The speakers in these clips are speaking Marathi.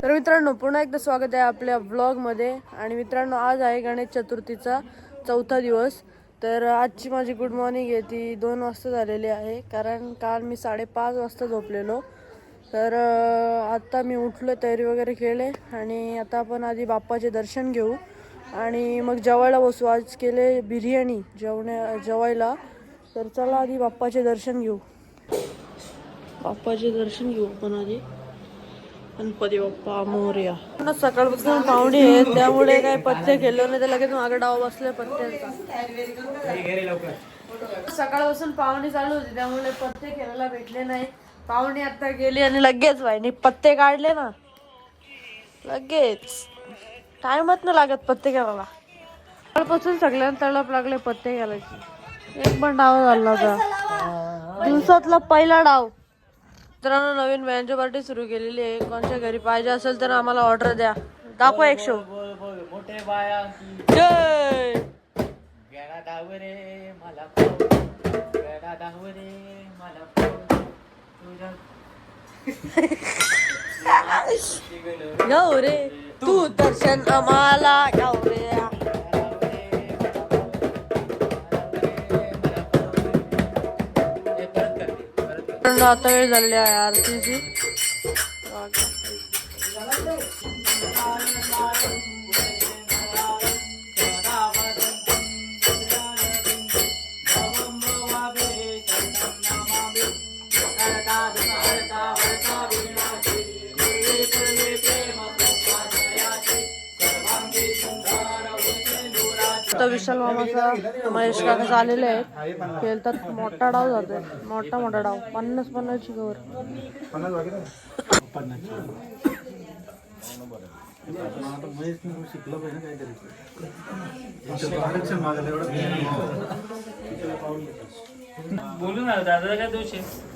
तर मित्रांनो पुन्हा एकदा स्वागत आहे आपल्या ब्लॉगमध्ये. आणि मित्रांनो आज आहे गणेश चतुर्थीचा चौथा दिवस. तर आजची माझी गुड मॉर्निंग आहे ती 2 वाजता झालेली आहे, कारण काल मी 5:30 वाजता झोपलेलो. तर आता मी उठलो, तयारी वगैरे केले आणि आता आपण आधी बाप्पाचे दर्शन घेऊ आणि मग जेवायला बसू. आज केले बिर्याणी जेवायला. तर चला आधी बाप्पाचे दर्शन घेऊ. बाप्पाचे दर्शन घेऊ आपण आधी. गणपती बाप्पा मोरया. सकाळपासून पाहुणे आहेत त्यामुळे काय पत्ते खेळलो नाही तर लगेच मागे डाव बसले पत्त्यांचा. सकाळपासून पाहुणे चालू होते त्यामुळे पत्ते खेळायला भेटले नाही. पाहुणे आता गेली आणि लगेच भाईने पत्ते काढले ना, लगेच टाइमच नाही लागत पत्ते खेळायला. सकाळपासून सगळ्यांना तळप लागले पत्ते खेळायची. एक पण डाव झाला होता दिवसातला पहिला डाव. मित्रांनो नवीन बँजो पार्टी सुरू केलेली आहे. कोणच्या घरी पाहिजे असेल तर आम्हाला ऑर्डर द्या. दाखवा एक शो. जय गौरे तू दर्शन आम्हाला गौरे. आता वेळ झालेली आहे आरतीची. विशाल मामाचा महेश काका आलेले आहेत. खेळतात. मोठा डाव जातोय, मोठा डाव. 50-50ची कवर. बोलू ना दादा काय दोष आहे.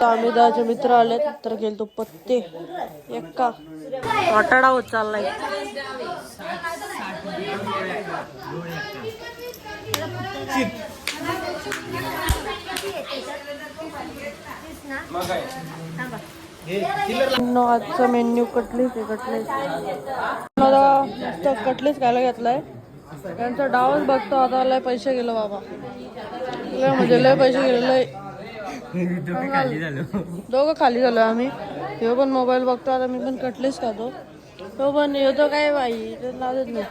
आम्ही दादाचे मित्र आले तर गेलतो पत्ते. एक्का मोठा डाव चाललाय. आजचा मेन्यू कटलेस कटलेस खायला घेतलाय. त्यांचा डावच बघतो आता. लय पैसे गेलो बाबा, लय म्हणजे लय पैसे गेले. लय दोघं खाली झालो आम्ही. ह्यो पण मोबाईल बघतो आता, मी पण कटलेस खातो. तो पण येतो काय बाई लाजत नाही.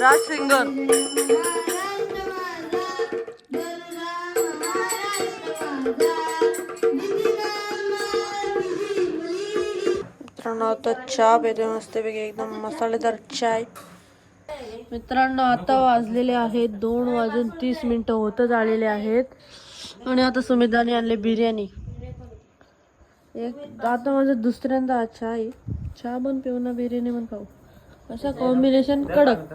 राज सिंगर मित्रांनो आता चहा पेते मस्तपैकी, एकदम मसालेदार चाय. मित्रांनो आता वाजलेले आहेत 2:30 होतच आलेले आहेत. आणि आता सुमिताने आणले बिर्याणी. एक आता माझं दुसऱ्यांदा चहा आहे. चहा पण पिऊ ना बिर्याणी पण खाऊ, असा कॉम्बिनेशन कडक.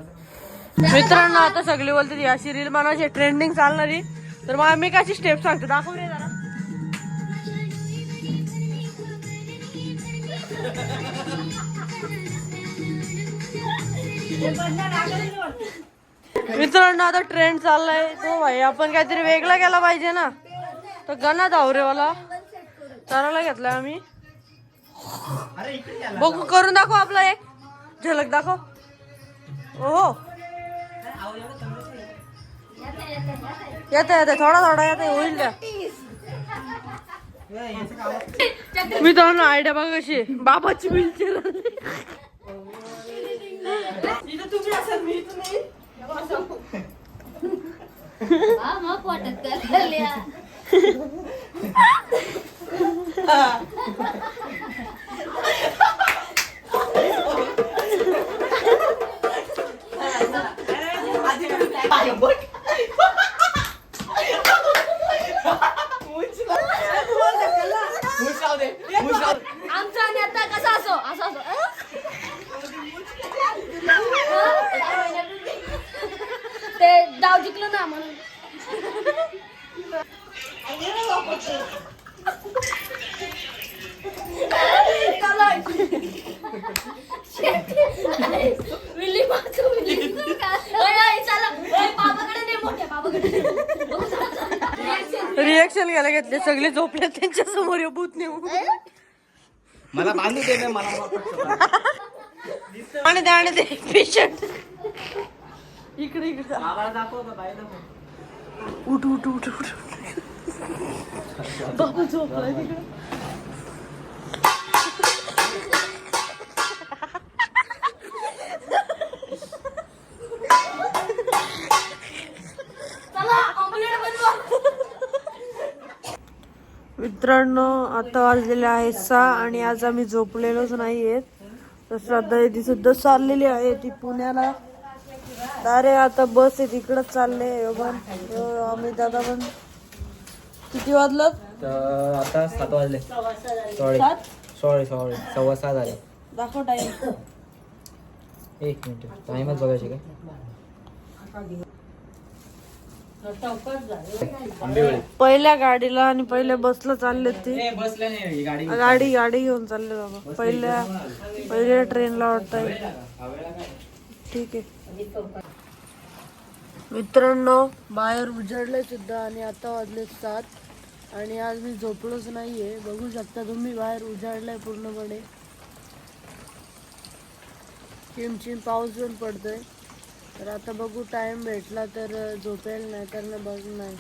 मित्रांनो आता सगळी बोलते अशी रील बनायची ट्रेंडिंग चालणारी. तर मग मी कशी स्टेप सांगते दाखव रे जरा. मित्रांनो आता ट्रेंड चाललाय तो भाई, आपण काहीतरी वेगळा केला पाहिजे ना. तर गणा धावरेवाला चारायला घेतलाय आम्ही. बघू करून दाखव आपला एक झलक दाखव. हो येते थोडा येते होईल द्या. मी तर आयडिया बघा कशी बाबाची व्हीलचेअर. तुम्ही असाल मी तुम्ही आमचा आणि आता कसा असो असं असो. ते डाव जिंकलो ना म्हणून. विल्ली मागतो विल्ली. चला पापाकडे रिएक्शन घ्यायला घेतले सगळे झोपले त्यांच्या समोर भूत नेऊन मला बांधू दे ना मला. आणि ते पेशंट इकडे इकडे उठ उठ उठ उठ बाबू झोपलाय तिकडे. मित्रांनो आता वाजलेले आहे 6 आणि आज आम्ही झोपलेलोच नाहीये. तर श्रद्धा दिदी सुद्धा चाललेली आहे ती पुण्याला. अरे आता बस आहे तिकडच चालले आम्ही दादा पण. किती वाजलं? तर आता 7 वाजले. सॉरी 6:15 झाले. दाखव टाइम. 1 मिनिट टाइमच बघायचे काय. पहिल्या गाडीला आणि पहिल्या बसला चालले ती. बसल्या नाही गाडी. गाडी घेऊन चालले बाबा. पहिल्या ट्रेनला वाटतंय. ठीक आहे मित्रांनो, बाहेर उजळले सुद्धा आणि आता वाजले 7 आणि आज मी झोपलोच नाहीये. बघू शकता तुम्ही बाहेर उजाडलंय पूर्णपणे. चिमचिम पाऊस पण पडतोय. तर आता बघू टाइम भेटला तर झोपेल नाही तर बघ नाही.